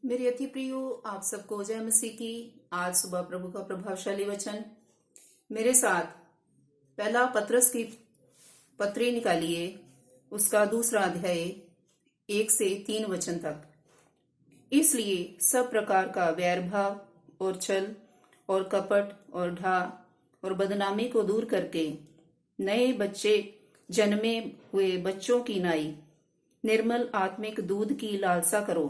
मेरे अति प्रियो, आप सबको जय मसीह की। आज सुबह प्रभु का प्रभावशाली वचन मेरे साथ पहला पत्रस की पत्री निकालिए, उसका दूसरा अध्याय 1 से 3 वचन तक। इसलिए सब प्रकार का वैर भाव और छल और कपट और ढा और बदनामी को दूर करके नए बच्चे जन्मे हुए बच्चों की नाई निर्मल आत्मिक दूध की लालसा करो,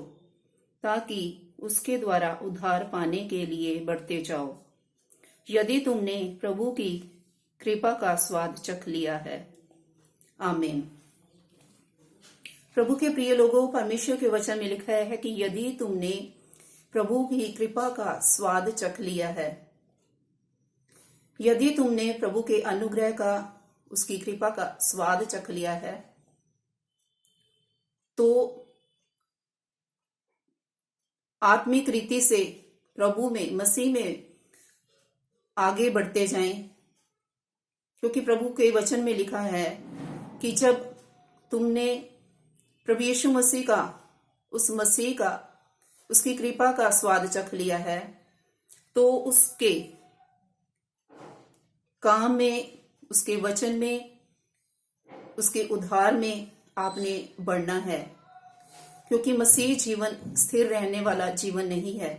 ताकि उसके द्वारा उद्धार पाने के लिए बढ़ते जाओ, यदि तुमने प्रभु की कृपा का स्वाद चख लिया है। आमीन। प्रभु के प्रिय लोगों, परमेश्वर के वचन में लिखा है कि यदि तुमने प्रभु की कृपा का स्वाद चख लिया है, यदि तुमने प्रभु के अनुग्रह का, उसकी कृपा का स्वाद चख लिया है, तो आत्मिक रीति से प्रभु में, मसीह में आगे बढ़ते जाएं। क्योंकि प्रभु के वचन में लिखा है कि जब तुमने प्रभु यीशु मसीह का, उस मसीह का, उसकी कृपा का स्वाद चख लिया है, तो उसके काम में, उसके वचन में, उसके उद्धार में आपने बढ़ना है। क्योंकि मसीह जीवन स्थिर रहने वाला जीवन नहीं है।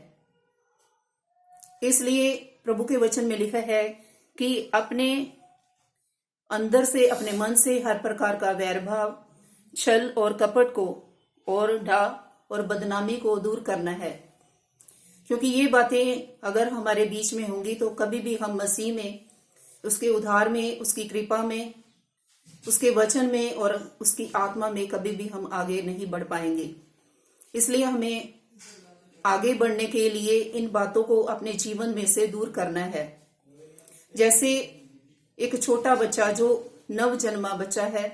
इसलिए प्रभु के वचन में लिखा है कि अपने अंदर से, अपने मन से हर प्रकार का वैर भाव, छल और कपट को और ढा और बदनामी को दूर करना है। क्योंकि ये बातें अगर हमारे बीच में होंगी तो कभी भी हम मसीह में, उसके उद्धार में, उसकी कृपा में, उसके वचन में और उसकी आत्मा में कभी भी हम आगे नहीं बढ़ पाएंगे। इसलिए हमें आगे बढ़ने के लिए इन बातों को अपने जीवन में से दूर करना है। जैसे एक छोटा बच्चा जो नव जन्मा बच्चा है,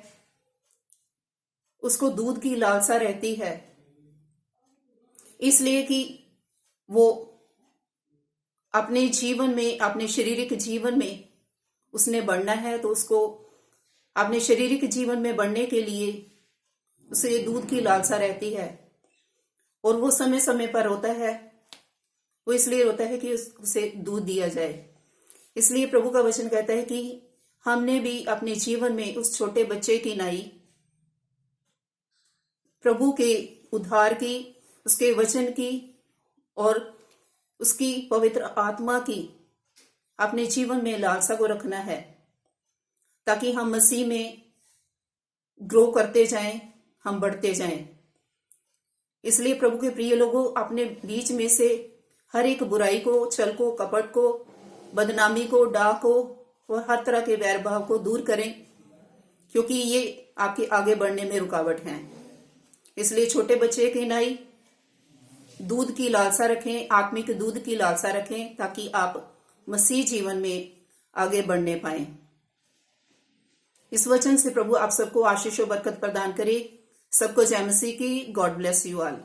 उसको दूध की लालसा रहती है, इसलिए कि वो अपने जीवन में, अपने शारीरिक जीवन में उसने बढ़ना है। तो उसको अपने शारीरिक जीवन में बढ़ने के लिए उसे दूध की लालसा रहती है, और वो समय समय पर रोता है। वो इसलिए रोता है कि उसे दूध दिया जाए। इसलिए प्रभु का वचन कहता है कि हमने भी अपने जीवन में उस छोटे बच्चे की नाई प्रभु के उद्धार की, उसके वचन की और उसकी पवित्र आत्मा की अपने जीवन में लालसा को रखना है, ताकि हम मसीह में ग्रो करते जाएं, हम बढ़ते जाएं। इसलिए प्रभु के प्रिय लोगों, अपने बीच में से हर एक बुराई को, छल को, कपट को, बदनामी को, डाह को और हर तरह के वैर भाव को दूर करें, क्योंकि ये आपके आगे बढ़ने में रुकावट हैं। इसलिए छोटे बच्चे की नाई दूध की लालसा रखें, आत्मिक दूध की लालसा रखें, ताकि आप मसीह जीवन में आगे बढ़ने पाएं। इस वचन से प्रभु आप सबको आशीष और बरकत प्रदान करे। सबको जय मसीह की। God bless you all.